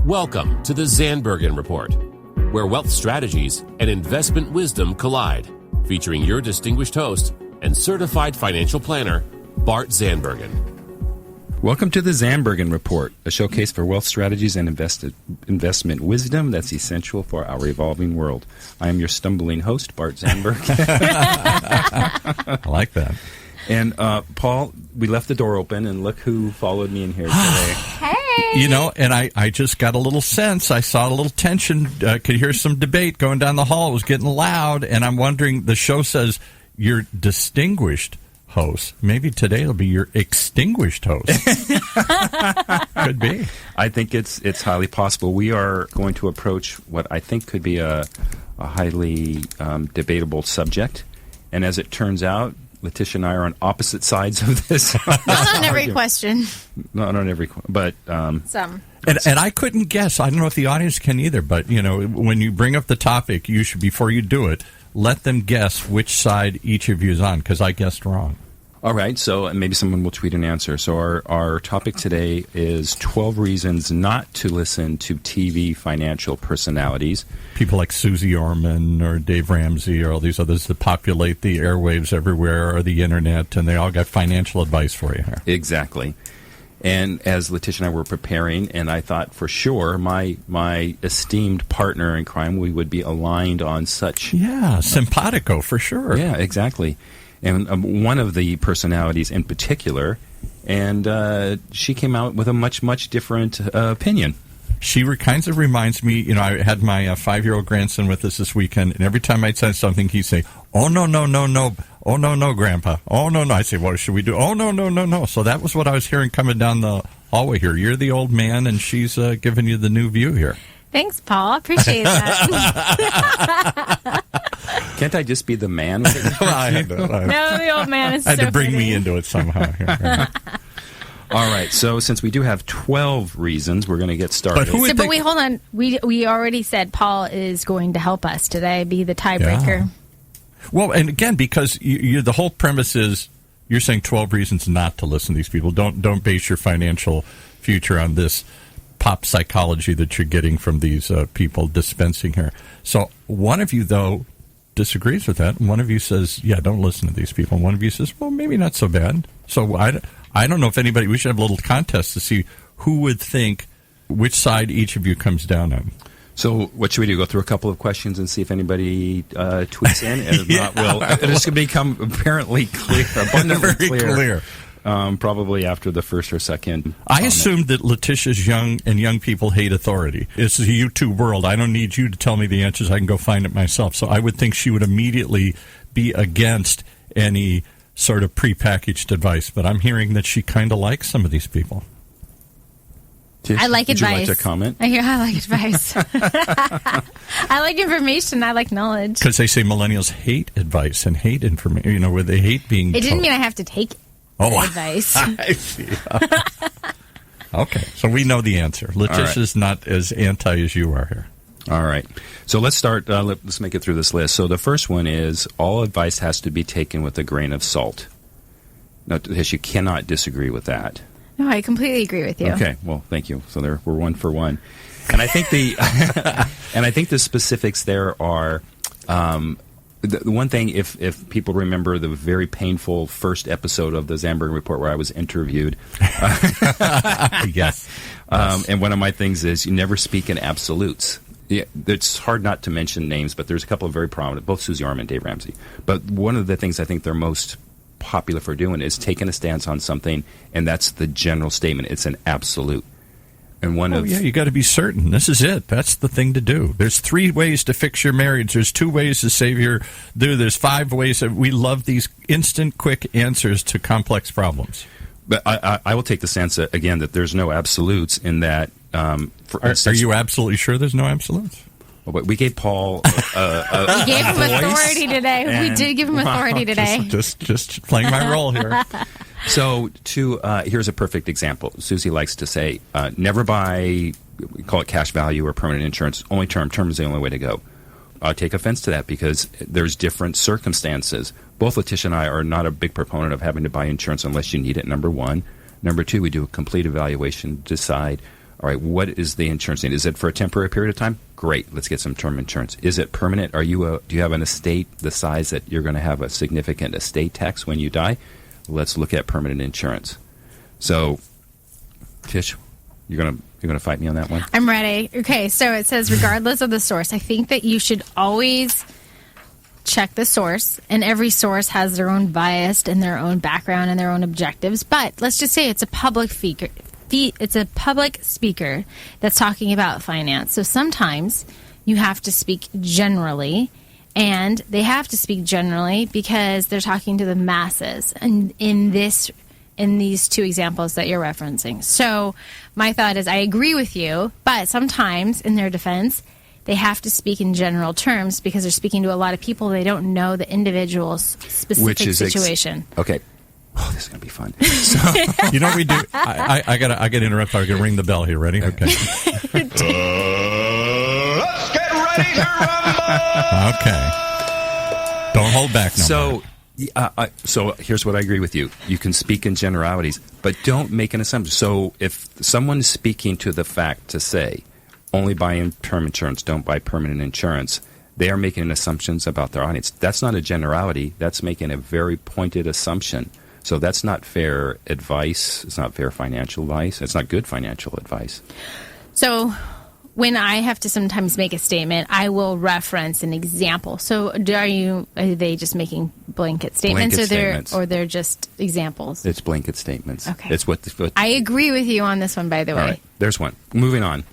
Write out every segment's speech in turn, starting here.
Welcome to the Zandbergen Report, where wealth strategies and investment wisdom collide, featuring your distinguished host and certified financial planner, Bart Zandbergen. Welcome to the Zandbergen Report, a showcase for wealth strategies and investment wisdom that's essential for our evolving world. I am your stumbling host, Bart Zandbergen. I like that. And Paul, we left the door open, and look who followed me in here today. Hey! You know, and I just got a little sense. I saw a little tension. Could hear some debate going down the hall. It was getting loud, and I'm wondering, the show says you're distinguished host. Maybe today it'll be your extinguished host. Could be. I think it's highly possible. We are going to approach what I think could be a highly debatable subject, and as it turns out, Letitia and I are on opposite sides of this. Not on every question. Not on every question, but some. And I couldn't guess. I don't know if the audience can either, but, you know, when you bring up the topic, you should, before you do it, let them guess which side each of you is on, because I guessed wrong. All right, so maybe someone will tweet an answer. So our topic today is 12 reasons not to listen to TV financial personalities. People like Susie Orman or Dave Ramsey or all these others that populate the airwaves everywhere or the internet, and they all got financial advice for you here. Exactly. And as Letitia and I were preparing, and I thought for sure my esteemed partner in crime, we would be aligned on such... Yeah, simpatico for sure. Yeah, exactly. And one of the personalities in particular, and she came out with a much, much different opinion. She kinds of reminds me, you know, I had my 5-year-old grandson with us this weekend, and every time I'd say something, he'd say, "Oh, no, no, no, no. Oh, no, no, Grandpa. Oh, no, no." I'd say, "What should we do?" "Oh, no, no, no, no." So that was what I was hearing coming down the hallway here. You're the old man, and she's giving you the new view here. Thanks, Paul. Appreciate that. Can't I just be the man? No, the old man is so I had to bring pretty. me into it somehow here. Right. All right, so since we do have 12 reasons, we're going to get started. But wait, hold on. We already said Paul is going to help us today, be the tiebreaker. Yeah. Well, and again, because the whole premise is you're saying 12 reasons not to listen to these people. Don't base your financial future on this pop psychology that you're getting from these people dispensing here. So one of you, though, disagrees with that. One of you says, yeah, don't listen to these people. And one of you says, well, maybe not so bad. So I don't know if anybody, we should have a little contest to see who would think which side each of you comes down on. So what should we do? Go through a couple of questions and see if anybody tweets in? And if not, it's going to become apparently clear, abundantly clear. Probably after the first or second. I assumed that Letitia's young people hate authority. This is a YouTube world. I don't need you to tell me the answers. I can go find it myself. So I would think she would immediately be against any sort of prepackaged advice. But I'm hearing that she kind of likes some of these people. I like advice. Would you like to comment? I like advice. I like information. I like knowledge. Because they say millennials hate advice and hate information. You know, where they hate being It didn't told. mean I have to take advice. I see. Okay, so we know the answer. Letitia's not as anti as you are here. All right. So let's start. Let's make it through this list. So the first one is all advice has to be taken with a grain of salt. Now, you cannot disagree with that. No, I completely agree with you. Okay. Well, thank you. So we're 1 for 1. And I think the specifics there are the one thing. If people remember the very painful first episode of the Zandbergen Report where I was interviewed. Yes. And one of my things is you never speak in absolutes. Yeah, it's hard not to mention names, but there's a couple of very prominent, both Susie Orman and Dave Ramsey. But one of the things I think they're most popular for doing is taking a stance on something, and that's the general statement. It's an absolute. And you got to be certain. This is it. That's the thing to do. There's 3 ways to fix your marriage. There's 2 ways to save your... There's 5 ways. We love these instant, quick answers to complex problems. But I will take the stance, again, that there's no absolutes in that... Are you absolutely sure there's no absolutes? Well, we gave Paul we gave him authority today. We did give him authority today. Just playing my role here. So, here's a perfect example. Susie likes to say, never buy, we call it cash value or permanent insurance, only term. Term is the only way to go. I take offense to that because there's different circumstances. Both Letitia and I are not a big proponent of having to buy insurance unless you need it, number one. Number two, we do a complete evaluation to decide All right, what is the insurance need? Is it for a temporary period of time? Great, let's get some term insurance. Is it permanent? Do you have an estate the size that you're going to have a significant estate tax when you die? Let's look at permanent insurance. So, Tish, you're gonna fight me on that one? I'm ready. Okay, so it says regardless of the source, I think that you should always check the source, and every source has their own bias and their own background and their own objectives. But let's just say it's a public speaker. It's a public speaker that's talking about finance. So sometimes you have to speak generally, and they have to speak generally because they're talking to the masses. And in these two examples that you're referencing. So my thought is I agree with you, but sometimes in their defense, they have to speak in general terms because they're speaking to a lot of people. They don't know the individual's specific situation. Okay. Oh, this is going to be fun. So, you know what we do? I gotta interrupt. I gotta ring the bell here. Ready? Okay. Let's get ready to rumble! Okay. Don't hold back no more. So here's what I agree with you. You can speak in generalities, but don't make an assumption. So if someone's speaking to the fact to say, only buy term insurance, don't buy permanent insurance, they are making assumptions about their audience. That's not a generality. That's making a very pointed assumption. So that's not fair advice. It's not fair financial advice. It's not good financial advice. So when I have to sometimes make a statement, I will reference an example. So are they just making blanket statements, or they're just examples? It's blanket statements. Okay. It's what I agree with you on this one, by the way. All right. There's one. Moving on.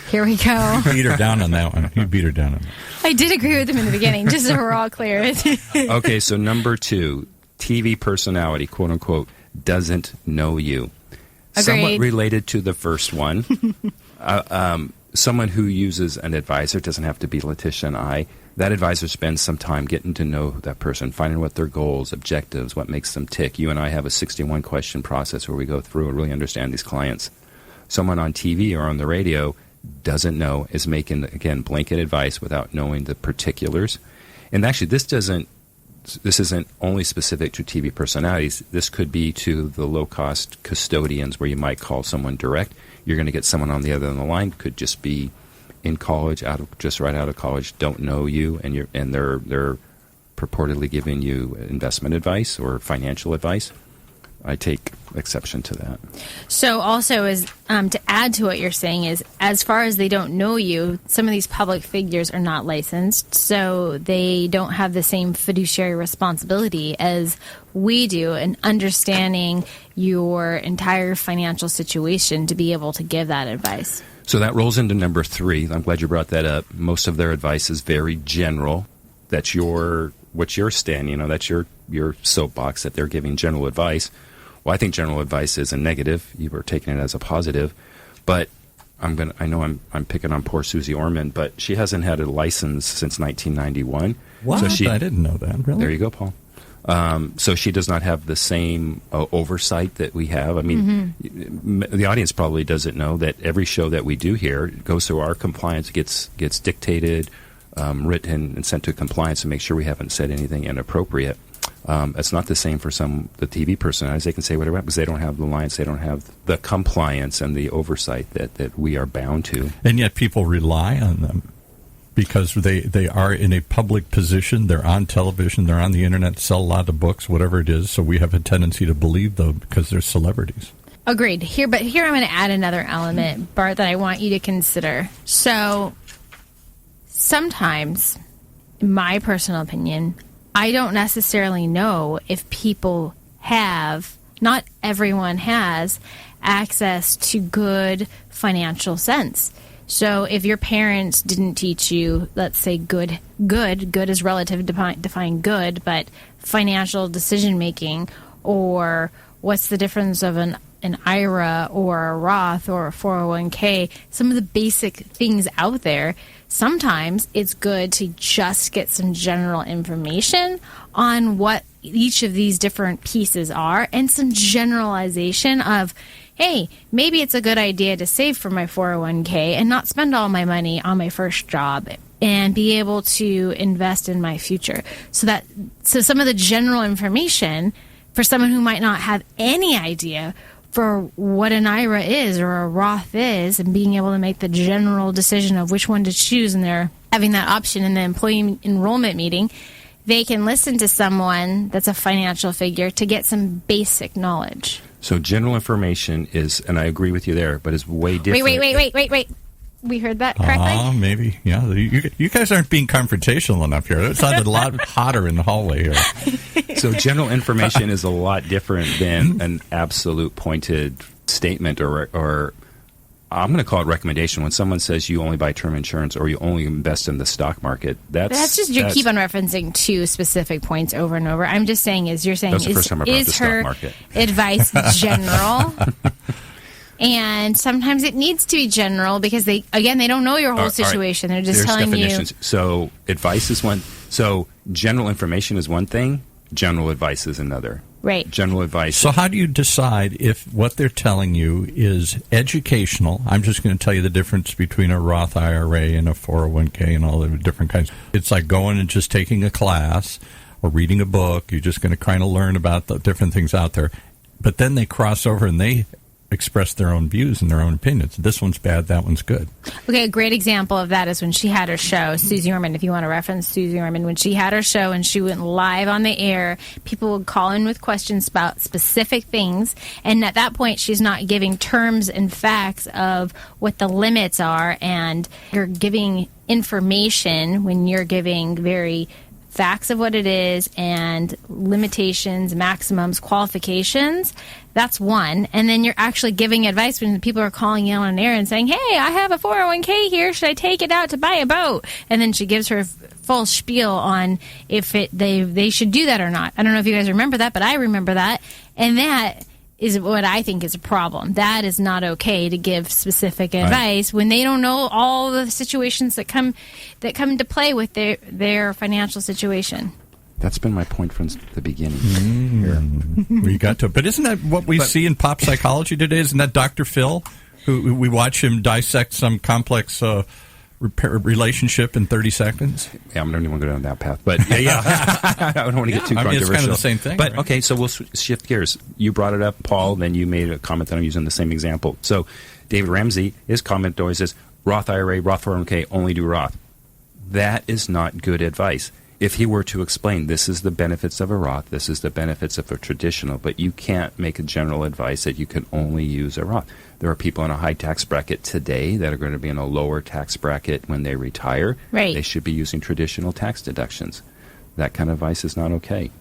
Here we go. You beat her down on that one. You beat her down on that. I did agree with him in the beginning, just so we're all clear. Okay, so number 2, TV personality, quote unquote, doesn't know you. Agreed. Somewhat related to the first one. Someone who uses an advisor, doesn't have to be Letitia and I. That advisor spends some time getting to know that person, finding what their goals, objectives, what makes them tick. You and I have a 61-question process where we go through and really understand these clients. Someone on TV or on the radio doesn't know, is making, again, blanket advice without knowing the particulars. And actually, this isn't only specific to TV personalities. This could be to the low-cost custodians where you might call someone direct. You're going to get someone on the other end of the line. Could just be in college, right out of college, don't know you, and they're purportedly giving you investment advice or financial advice. I take exception to that. So also, is to add to what you're saying is, as far as they don't know you, some of these public figures are not licensed, so they don't have the same fiduciary responsibility as we do in understanding your entire financial situation to be able to give that advice. So that rolls into number 3. I'm glad you brought that up. Most of their advice is very general. That's what you're standing, that's your soapbox, that they're giving general advice. Well, I think general advice is a negative. You were taking it as a positive, but I know I'm picking on poor Susie Orman, but she hasn't had a license since 1991. What? So I didn't know that. Really? There you go, Paul. So she does not have the same oversight that we have. I mean, the audience probably doesn't know that every show that we do here goes through our compliance, gets dictated, written, and sent to compliance to make sure we haven't said anything inappropriate. It's not the same for the TV personalities. They can say whatever because they don't have the alliance, they don't have the compliance and the oversight that we are bound to. And yet people rely on them because they are in a public position. They're on television. They're on the internet, sell a lot of books, whatever it is. So we have a tendency to believe them because they're celebrities. Agreed. But here I'm going to add another element, Bart, that I want you to consider. So sometimes, in my personal opinion, I don't necessarily know if people not everyone has access to good financial sense. So if your parents didn't teach you, let's say good is relative, define good, but financial decision making, or what's the difference of an IRA or a Roth or a 401k, some of the basic things out there, sometimes it's good to just get some general information on what each of these different pieces are and some generalization of, hey, maybe it's a good idea to save for my 401k and not spend all my money on my first job and be able to invest in my future. So some of the general information for someone who might not have any idea for what an IRA is or a Roth is, and being able to make the general decision of which one to choose, and they're having that option in the employee enrollment meeting, they can listen to someone that's a financial figure to get some basic knowledge. So general information is, and I agree with you there, but is way different. Wait. We heard that correctly? Maybe. Yeah. You guys aren't being confrontational enough here. It sounded a lot hotter in the hallway here. So general information is a lot different than an absolute pointed statement or I'm going to call it recommendation. When someone says you only buy term insurance or you only invest in the stock market, that's just you keep on referencing two specific points over and over. I'm just saying you're saying that's the first time I brought up the stock her market. Advice general? And sometimes it needs to be general because they don't know your whole situation. Right. They're just telling definitions. You. So advice is one. So general information is one thing. General advice is another. Right. General advice. So how do you decide if what they're telling you is educational? I'm just going to tell you the difference between a Roth IRA and a 401k and all the different kinds. It's like going and just taking a class or reading a book. You're just going to kind of learn about the different things out there. But then they cross over and they express their own views and their own opinions. This one's bad, that one's good. Okay, a great example of that is when she had her show, Susie Orman, if you want to reference Susie Orman, when she had her show and she went live on the air, people would call in with questions about specific things, and at that point she's not giving terms and facts of what the limits are, and you're giving information when you're giving very facts of what it is and limitations, maximums, qualifications. That's one. And then you're actually giving advice when people are calling you on air and saying, hey, I have a 401k here. Should I take it out to buy a boat? And then she gives her full spiel on if they should do that or not. I don't know if you guys remember that, but I remember that. And that is what I think is a problem. That is not okay to give specific advice when they don't know all the situations that come into play with their financial situation. That's been my point from the beginning. We got to, but isn't that what we see in pop psychology today? Isn't that Dr. Phil, who we watch him dissect some complex relationship in 30 seconds? Yeah, I don't even want to go down that path, but yeah. I don't want to get too controversial. It's kind of the same thing. But right? Okay, so we'll shift gears. You brought it up, Paul, then you made a comment that I'm using the same example. So David Ramsey, his comment always is, Roth IRA, Roth 401k, only do Roth. That is not good advice. If he were to explain, this is the benefits of a Roth, this is the benefits of a traditional, but you can't make a general advice that you can only use a Roth. There are people in a high tax bracket today that are going to be in a lower tax bracket when they retire. Right. They should be using traditional tax deductions. That kind of advice is not okay.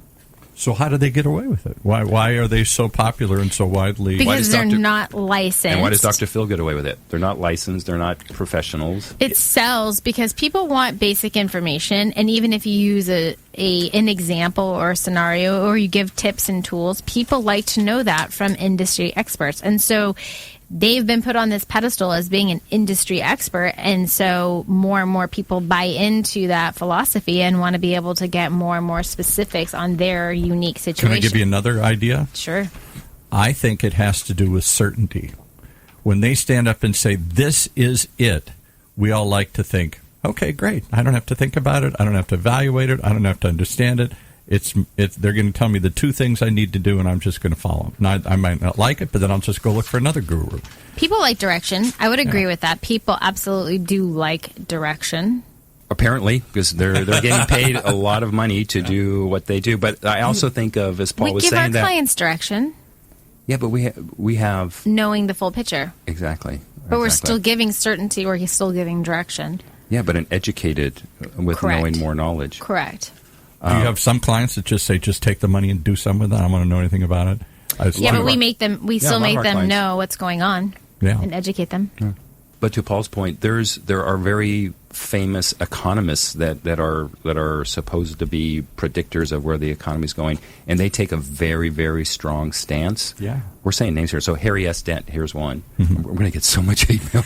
So how do they get away with it? Why are they so popular and so widely? Because they're not licensed. And why does Dr. Phil get away with it? They're not licensed. They're not professionals. It sells because people want basic information, and even if you use an example or a scenario or you give tips and tools, people like to know that from industry experts. And so they've been put on this pedestal as being an industry expert, and so more and more people buy into that philosophy and want to be able to get more and more specifics on their unique situation. Can I give you another idea? Sure. I think it has to do with certainty. When they stand up and say, this is it, we all like to think, okay, great. I don't have to think about it. I don't have to evaluate it. I don't have to understand it. They're going to tell me the two things I need to do, and I'm just going to follow them. Now, I might not like it, but then I'll just go look for another guru. People like direction. I would agree with that. People absolutely do like direction. Apparently, because they're getting paid a lot of money to do what they do. But I also think of, as Paul was saying, we give our clients direction. Yeah, but we have knowing the full picture. Exactly. But we're still giving certainty. We're still giving direction. Yeah, but an educated with Correct. Knowing more knowledge. Correct. Do you have some clients that just say, just take the money and do something with it? I don't want to know anything about it. But we still make them know what's going on and educate them. Yeah. But to Paul's point, there are very famous economists that are supposed to be predictors of where the economy is going, and they take a very, very strong stance. Yeah. We're saying names here. So Harry S. Dent, here's one. Mm-hmm. We're going to get so much hate mail.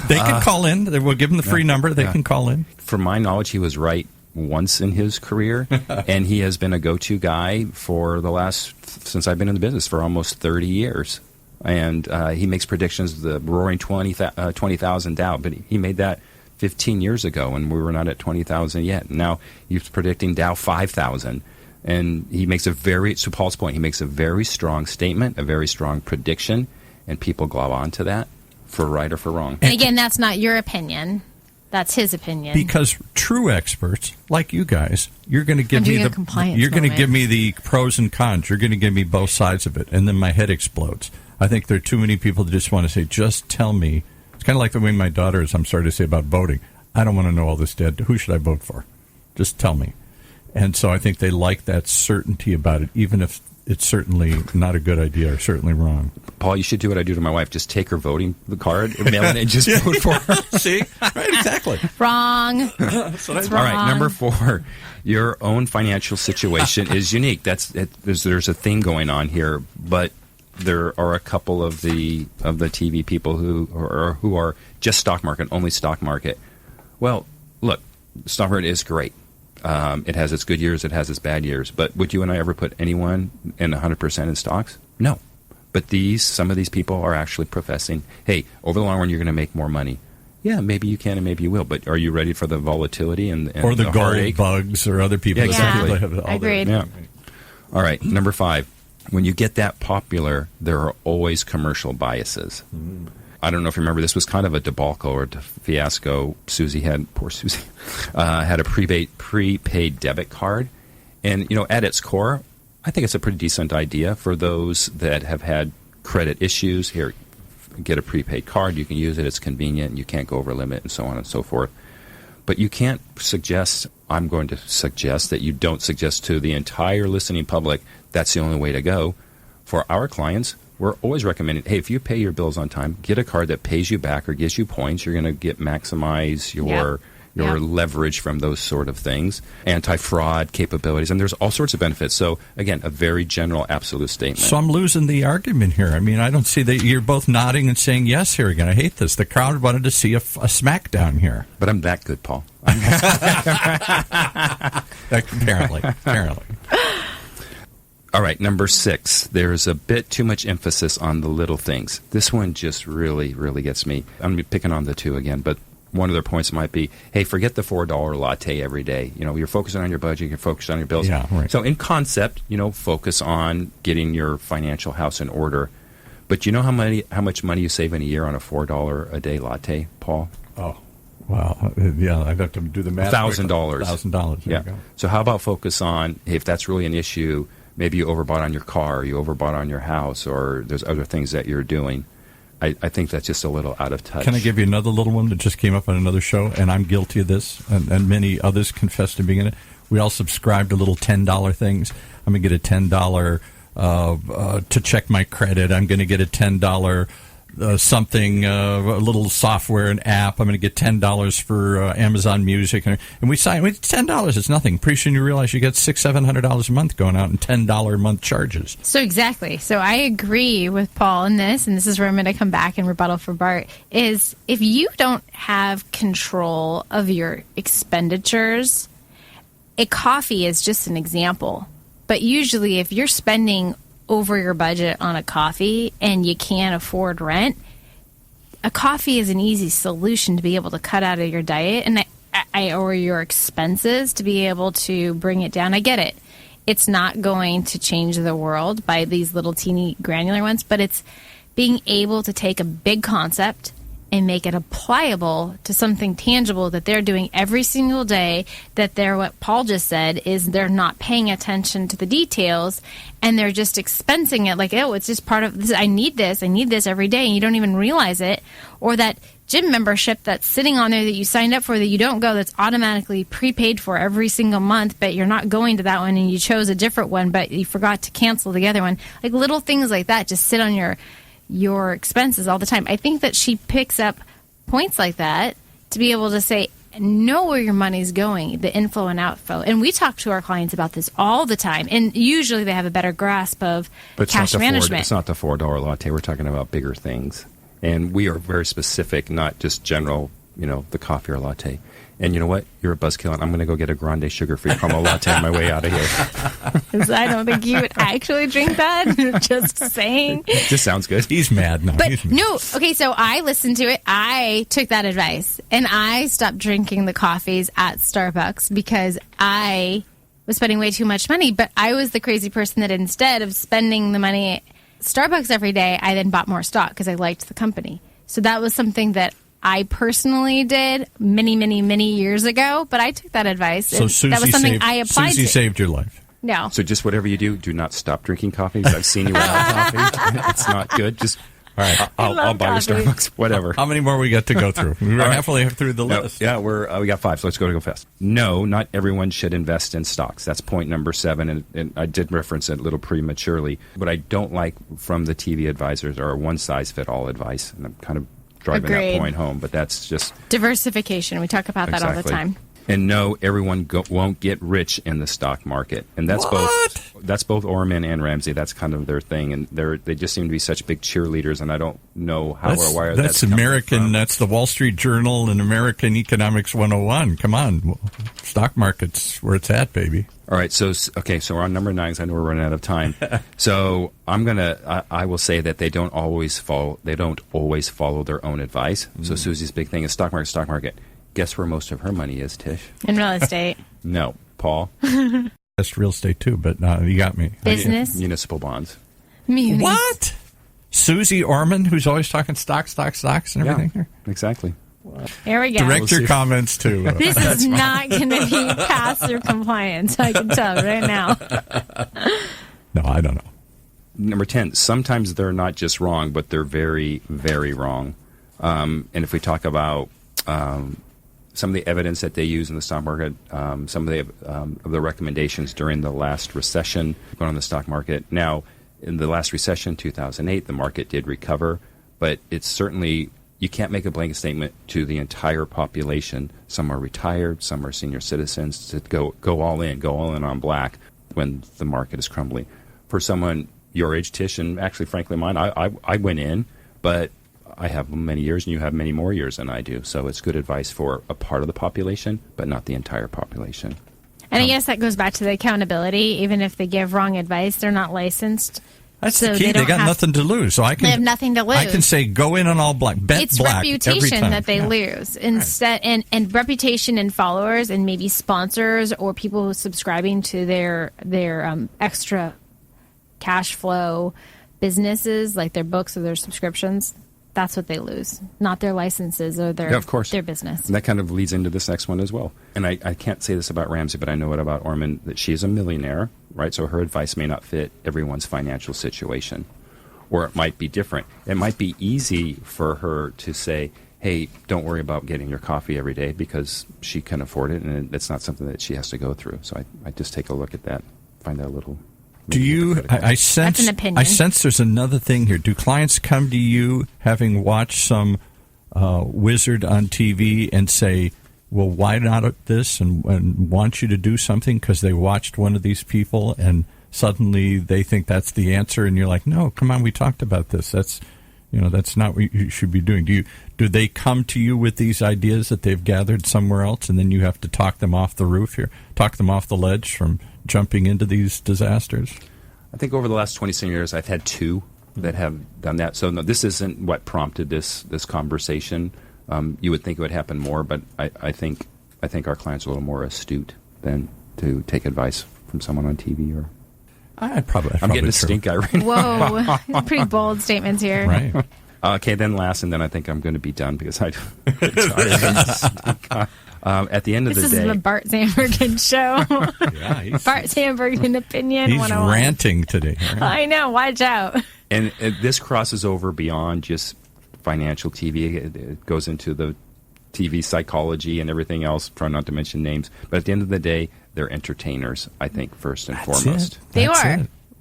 They can call in. We'll give them the free number. They can call in. From my knowledge, he was right once in his career, and he has been a go-to guy since I've been in the business for almost 30 years. And he makes predictions of the roaring 20,000 Dow, but he made that 15 years ago, and we were not at 20,000 yet. Now he's predicting Dow 5,000. And he makes to Paul's point, he makes a very strong statement, a very strong prediction, and people glob onto that for right or for wrong. And again, that's not your opinion. That's his opinion. Because true experts, like you guys, you're going to give me the pros and cons. You're going to give me both sides of it, and then my head explodes. I think there are too many people that just want to say, just tell me. It's kind of like the way my daughter is, I'm sorry to say, about voting. I don't want to know all this, Dad. Who should I vote for? Just tell me. And so I think they like that certainty about it, even if it's certainly not a good idea or certainly wrong. Paul, you should do what I do to my wife. Just take her voting card, mail it, and just vote for her. See? Right, exactly. Wrong. That's All right, number 4, your own financial situation is unique. There's a thing going on here, but there are a couple of the TV people who are just stock market, only stock market. Well, look, stock market is great. It has its good years, it has its bad years. But would you and I ever put anyone in 100% in stocks? No. But some of these people are actually professing, hey, over the long run, you're going to make more money. Yeah, maybe you can and maybe you will. But are you ready for the volatility and or the gold heartache? bugs or other people? Yeah, exactly. Agreed. Yeah. All right, number 5. When you get that popular, there are always commercial biases. I don't know if you remember, this was kind of a debacle or a fiasco. Poor Susie, had a prepaid debit card. And, at its core, I think it's a pretty decent idea for those that have had credit issues. Here, get a prepaid card. You can use it. It's convenient. You can't go over limit and so on and so forth. But you can't I'm going to suggest that you don't suggest to the entire listening public that's the only way to go. For our clients, we're always recommending, hey, if you pay your bills on time, get a card that pays you back or gives you points. You're going to maximize your leverage from those sort of things. Anti-fraud capabilities, and there's all sorts of benefits. So, again, a very general, absolute statement. So I'm losing the argument here. I mean, I don't see that you're both nodding and saying yes here again. I hate this. The crowd wanted to see a smackdown here. But I'm that good, Paul. Apparently. All right, number 6. There's a bit too much emphasis on the little things. This one just really, really gets me. I'm picking on the 2 again, but one of their points might be, hey, forget the $4 latte every day. You're focusing on your budget, you're focused on your bills. Yeah, right. So in concept, focus on getting your financial house in order. But you know how much money you save in a year on a $4 a day latte, Paul? Oh, wow. Yeah, I'd have to do the math. $1,000. $1,000. Yeah. So how about focus on, hey, if that's really an issue, maybe you overbought on your car, you overbought on your house, or there's other things that you're doing. I think that's just a little out of touch. Can I give you another little one that just came up on another show, and I'm guilty of this, and many others confess to being in it. We all subscribe to little $10 things. I'm going to get a $10 to check my credit. I'm going to get a $10 something, a little software, an app. I'm going to get $10 for Amazon Music, and we sign. $10 is nothing. Pretty soon you realize you get $600-700 a month going out in $10 a month charges. So exactly. So I agree with Paul in this, and this is where I'm going to come back and rebuttal for Bart. Is if you don't have control of your expenditures, a coffee is just an example. But usually, if you're spending over your budget on a coffee and you can't afford rent, a coffee is an easy solution to be able to cut out of your diet and or your expenses to be able to bring it down. I get it. It's not going to change the world by these little teeny granular ones, but it's being able to take a big concept and make it applicable to something tangible that they're doing every single day, that what Paul just said is they're not paying attention to the details and they're just expensing it like, oh, it's just part of this. I need this every day, and you don't even realize it. Or that gym membership that's sitting on there that you signed up for that you don't go, that's automatically prepaid for every single month, but you're not going to that one and you chose a different one, but you forgot to cancel the other one. Like little things like that just sit on your expenses all the time. I think that she picks up points like that to be able to say, know where your money's going, the inflow and outflow. And we talk to our clients about this all the time. And usually they have a better grasp of cash management. It's not the $4 latte. We're talking about bigger things. And we are very specific, not just general, the coffee or latte. And you know what? You're a buzzkill, and I'm going to go get a grande sugar-free caramel latte on my way out of here. Because I don't think you would actually drink that. Just saying. It just sounds good. He's mad now. But no, okay, so I listened to it. I took that advice, and I stopped drinking the coffees at Starbucks because I was spending way too much money. But I was the crazy person that instead of spending the money at Starbucks every day, I then bought more stock because I liked the company. So that was something that I personally did many, many, many years ago. But I took that advice. So Susie that was something I applied Susie to. saved your life. No. So just whatever you do not stop drinking coffee. 'Cause I've seen you without coffee. It's not good. Just all right. I'll buy your Starbucks. Whatever. How many more we got to go through? We're halfway through the list. Yeah, we got 5. So let's go fast. No, not everyone should invest in stocks. That's point number 7, and I did reference it a little prematurely. What I don't like from the TV advisors are one-size-fit-all advice, and I'm kind of driving Agreed. that point home. But that's just diversification. We talk about that all the time. And no, everyone won't get rich in the stock market, and that's both Orman and Ramsey. That's kind of their thing, and they just seem to be such big cheerleaders. And I don't know how or why that's American. From. That's the Wall Street Journal and American Economics 101. Come on, stock market's where it's at, baby. All right, so we're on number 9. 'Cause I know we're running out of time. So I will say that they don't always follow their own advice. So Susie's big thing is stock market. Guess where most of her money is, Tish? In real estate. No, Paul. That's real estate too, but you got me. Business. Municipal bonds. Munis. What? Susie Orman, who's always talking stocks and everything here? Exactly. There we go. Direct your comments to... This is not going to be pass-through compliance, I can tell right now. No, I don't know. Number 10, sometimes they're not just wrong, but they're very, very wrong. And if we talk about some of the evidence that they use in the stock market, some of the recommendations during the last recession going on the stock market. Now, in the last recession, 2008, the market did recover, but it's certainly, you can't make a blanket statement to the entire population. Some are retired, some are senior citizens, to go all in on black when the market is crumbling. For someone your age, Tish, and actually, frankly, mine, I went in, but I have many years, and you have many more years than I do. So it's good advice for a part of the population, but not the entire population. And I guess that goes back to the accountability. Even if they give wrong advice, they're not licensed. That's so the key. They got nothing to lose. So they have nothing to lose. I can say, go in on all black. Bet it's black reputation every time. that they lose. Instead, and reputation and followers and maybe sponsors or people who are subscribing to their extra cash flow businesses, like their books or their subscriptions. That's what they lose, not their licenses or their business. And that kind of leads into this next one as well. And I can't say this about Ramsey, but I know it about Orman, that she's a millionaire, right? So her advice may not fit everyone's financial situation, or it might be different. It might be easy for her to say, hey, don't worry about getting your coffee every day because she can afford it, and it's not something that she has to go through. So I just take a look at that, find that a little... Do you? I sense. That's an opinion. I sense there's another thing here. Do clients come to you having watched some wizard on TV and say, "Well, why not this?" and want you to do something because they watched one of these people and suddenly they think that's the answer, and you're like, "No, come on, we talked about this. That's not what you should be doing." Do they come to you with these ideas that they've gathered somewhere else, and then you have to talk them off the roof here, talk them off the ledge from jumping into these disasters? I think over the last 27 years, I've had 2 that have done that. So no, this isn't what prompted this conversation. You would think it would happen more, but I think our clients are a little more astute than to take advice from someone on TV or. I'm getting a stink eye right now. Whoa, pretty bold statements here. Right. Okay, then last, and then I think I'm going to be done because at the end of the day... This is the Bart Zandbergen show. Yeah, Bart Zandbergen opinion. He's ranting today. Right? I know, watch out. And this crosses over beyond just financial TV. It goes into the TV psychology and everything else, trying not to mention names. But at the end of the day, they're entertainers, I think, first and foremost. They are.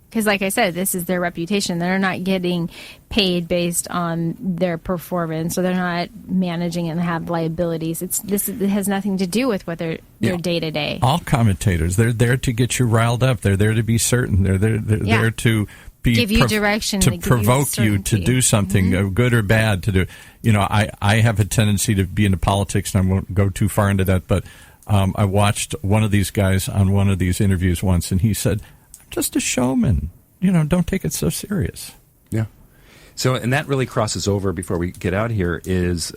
Because like I said, this is their reputation. They're not getting paid based on their performance, or they're not managing and have liabilities. It has nothing to do with what their day-to-day. All commentators, they're there to get you riled up. They're there to be certain. They're there to give you direction, to provoke you to do something, good or bad. To do, I have a tendency to be into politics, and I won't go too far into that. But I watched one of these guys on one of these interviews once, and he said, "Just a showman. Don't take it so serious." Yeah. So, and that really crosses over before we get out here is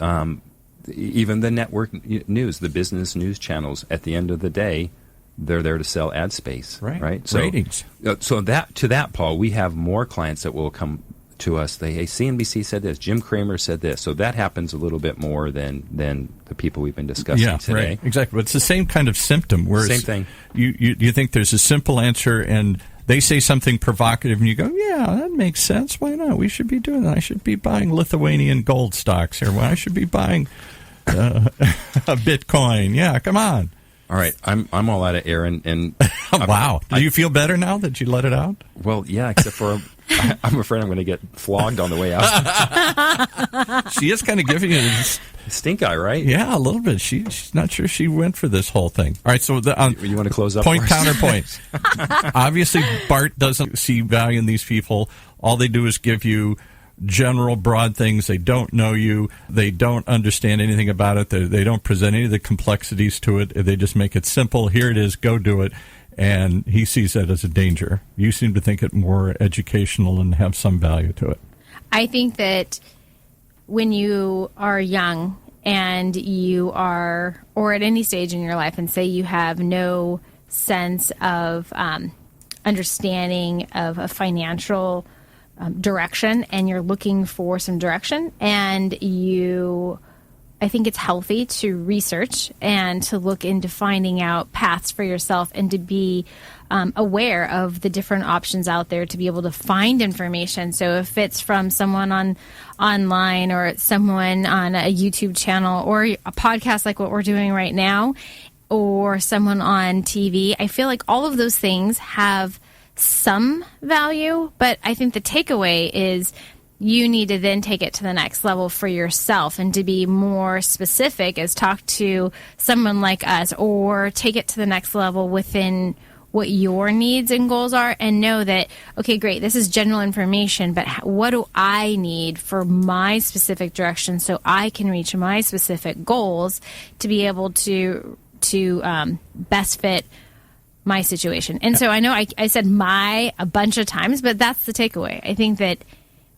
even the network news, the business news channels. At the end of the day, They're there to sell ad space, right? So, ratings. So to that, Paul, we have more clients that will come to us. They, hey, CNBC said this, Jim Cramer said this. So that happens a little bit more than the people we've been discussing today. Right, exactly. But it's the same kind of symptom. Whereas same thing. You think there's a simple answer, and they say something provocative, and you go, yeah, that makes sense. Why not? We should be doing that. I should be buying Lithuanian gold stocks here. Well, I should be buying a Bitcoin. Yeah, come on. All right, I'm all out of air, and wow. Do you feel better now that you let it out? Well, yeah, except for I'm afraid I'm going to get flogged on the way out. She is kind of giving you stink eye, right? Yeah, a little bit. She's not sure she went for this whole thing. All right, so you want to close up? Point counterpoint. Obviously, Bart doesn't see value in these people. All they do is give you general, broad things. They don't know you. They don't understand anything about it. They don't present any of the complexities to it. They just make it simple. Here it is. Go do it. And he sees that as a danger. You seem to think it more educational and have some value to it. I think that when you are young and you are, or at any stage in your life, and say you have no sense of understanding of a financial direction, and you're looking for some direction, and I think it's healthy to research and to look into finding out paths for yourself, and to be aware of the different options out there to be able to find information. So if it's from someone online, or it's someone on a YouTube channel, or a podcast like what we're doing right now, or someone on TV, I feel like all of those things have some value, but I think the takeaway is you need to then take it to the next level for yourself, and to be more specific is talk to someone like us, or take it to the next level within what your needs and goals are, and know that, okay, great, this is general information, but what do I need for my specific direction so I can reach my specific goals to be able to best fit my situation. And so I know I said a bunch of times, but that's the takeaway. I think that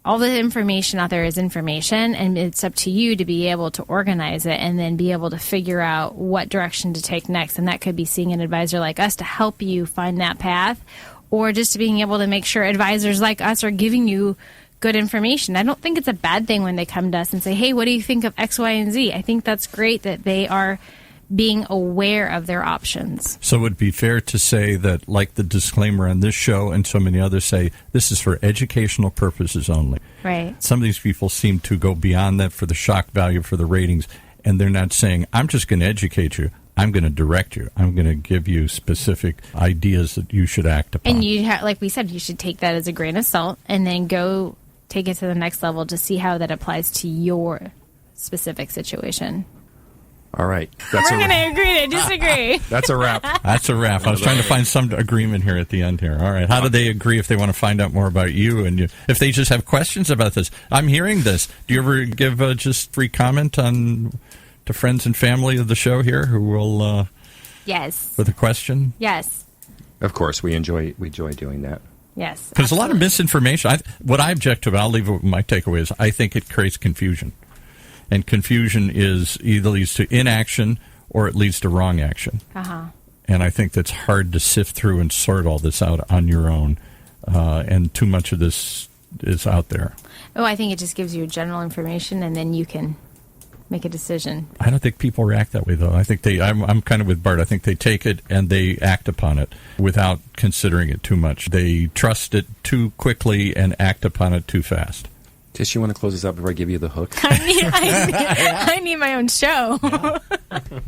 all the information out there is information, and it's up to you to be able to organize it and then be able to figure out what direction to take next. And that could be seeing an advisor like us to help you find that path, or just being able to make sure advisors like us are giving you good information. I don't think it's a bad thing when they come to us and say, hey, what do you think of X, Y, and Z? I think that's great that they are being aware of their options. So it would be fair to say that, like the disclaimer on this show and so many others say, this is for educational purposes only. Right. Some of these people seem to go beyond that for the shock value, for the ratings, and they're not saying, I'm just going to educate you. I'm going to direct you. I'm going to give you specific ideas that you should act upon. And you like we said, you should take that as a grain of salt, and then go take it to the next level to see how that applies to your specific situation. All right. We're going to agree to disagree. That's a wrap. That's a wrap. I was trying to find some agreement here at the end here. All right. How do they agree if they want to find out more about you, and if they just have questions about this? I'm hearing this. Do you ever give just free comment to friends and family of the show here who will yes, with a question? Yes. Of course, we enjoy doing that. Yes. Because a lot of misinformation. What I object to, but I'll leave it with my takeaway, is I think it creates confusion. And confusion is either leads to inaction or it leads to wrong action. Uh-huh. And I think that's hard to sift through and sort all this out on your own. And too much of this is out there. Oh, I think it just gives you general information, and then you can make a decision. I don't think people react that way, though. I think I'm kind of with Bart. I think they take it and they act upon it without considering it too much. They trust it too quickly and act upon it too fast. Tish, you want to close this up before I give you the hook? I need my own show.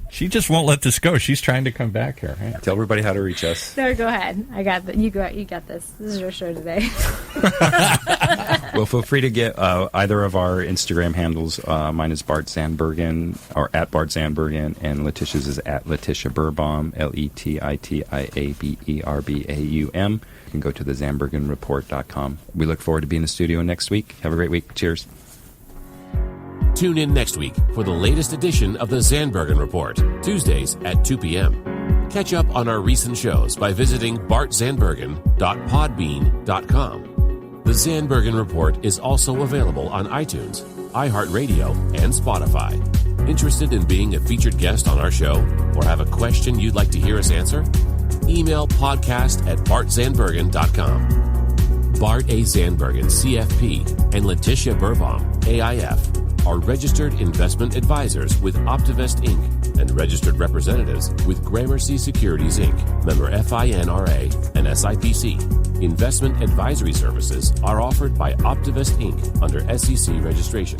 She just won't let this go. She's trying to come back here. Hey. Tell everybody how to reach us. No, go ahead. I got you got this. This is your show today. Well, feel free to get either of our Instagram handles. Mine is Bart Zandbergen, or at Bart Zandbergen, and Letitia's is at Letitia Berbaum, LETITIABERBAUM. You can go to the ZandbergenReport.com. We look forward to being in the studio next week. Have a great week. Cheers. Tune in next week for the latest edition of the Zandbergen Report, Tuesdays at 2 p.m. Catch up on our recent shows by visiting bartzandbergen.podbean.com. The Zandbergen Report is also available on iTunes, iHeartRadio, and Spotify. Interested in being a featured guest on our show, or have a question you'd like to hear us answer? Email podcast@bartzandbergen.com. Bart A. Zandbergen, CFP, and Letitia Berbaum, AIF, are registered investment advisors with Optivest Inc. and registered representatives with Gramercy Securities Inc., member FINRA and SIPC. Investment advisory services are offered by Optivest Inc. under SEC registration.